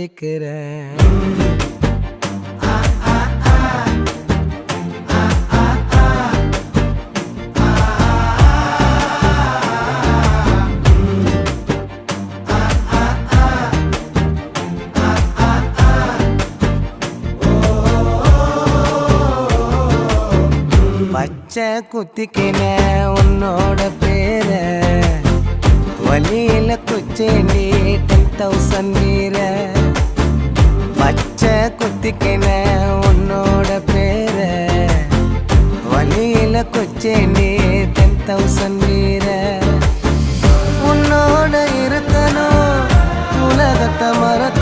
கேக்குறேன். பச்சை குத்திக்கின உன்னோட பேர வழியில குச்சேண்டி 10,000 வீர. பச்சை குத்திக்கின உன்னோட பேர வழியில குச்சேண்டி 10,000 வீர. உன்னோட இருக்கணும் உலகத்தை மறக்க